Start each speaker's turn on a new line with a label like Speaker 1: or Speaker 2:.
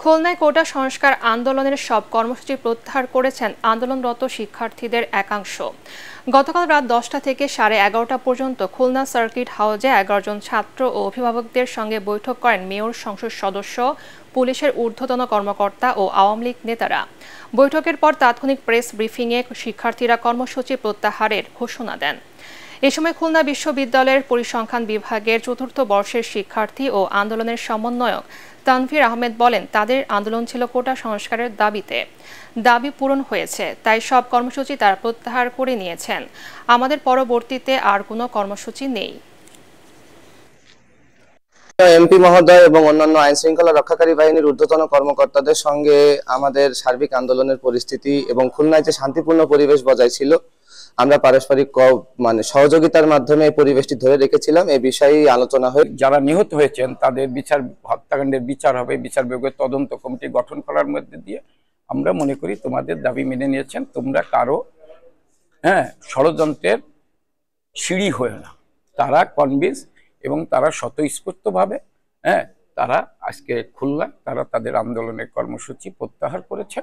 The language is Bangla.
Speaker 1: খুলনায় কোটা সংস্কার আন্দোলনের সব কর্মসূচি প্রত্যাহার করেছেন আন্দোলনরত শিক্ষার্থীদের একাংশ। গতকাল রাত 10টা থেকে 11:30 পর্যন্ত খুলনা সার্কিট হাউজে 11 জন ছাত্র ও অভিভাবকদের সঙ্গে বৈঠক করেন মেয়র, সংসদ সদস্য, পুলিশের ঊর্ধ্বতন কর্মকর্তা ও আওয়ামী লীগ নেতারা। বৈঠকের পর তাৎক্ষণিক প্রেস ব্রিফিংয়ে শিক্ষার্থীরা কর্মসূচি প্রত্যাহারের ঘোষণা দেন। এ সময় খুলনা বিশ্ববিদ্যালয়ের পরিসংখ্যান বিভাগের ৪র্থ বর্ষের শিক্ষার্থী ও আন্দোলনের সমন্বয়ক তানভীর আহমেদ বলেন, তাদের আন্দোলন ছিল কোটা সংস্কারের দাবিতে। দাবি পূরণ হয়েছে, তাই সব কর্মসূচি তারা প্রত্যাহার করে নিয়েছেন। আমাদের পরবর্তীতে আর কোনো কর্মসূচি নেই।
Speaker 2: এমপি মহোদয় এবং অন্যান্য আইন শৃঙ্খলা রক্ষাকারী বাহিনীর ঊর্ধ্বতন কর্মকর্তাদের সঙ্গে আমাদের সার্বিক আন্দোলনের পরিস্থিতি এবং খুলনায় যে শান্তিপূর্ণ পরিবেশ বজায় ছিল, আমরা পারস্পরিক সহযোগিতার মাধ্যমে এই পরিবেশটি ধরে রেখেছিলাম। এই বিষয়ে আলোচনা হয়ে
Speaker 3: যারা নিহত হয়েছেন তাদের হত্যাকাণ্ডের বিচার হবে, বিচার বিভাগের তদন্ত কমিটি গঠন করার মধ্যে দিয়ে আমরা মনে করি তোমাদের দাবি মেনে নিয়েছেন। তোমরা কারো ষড়যন্ত্রের সিঁড়ি হয়ে না, তারা কনভিন্স এবং তারা স্বতঃস্ফূর্তভাবে তারা আজকে খুলনায় তারা তাদের আন্দোলনের কর্মসূচি প্রত্যাহার করেছে।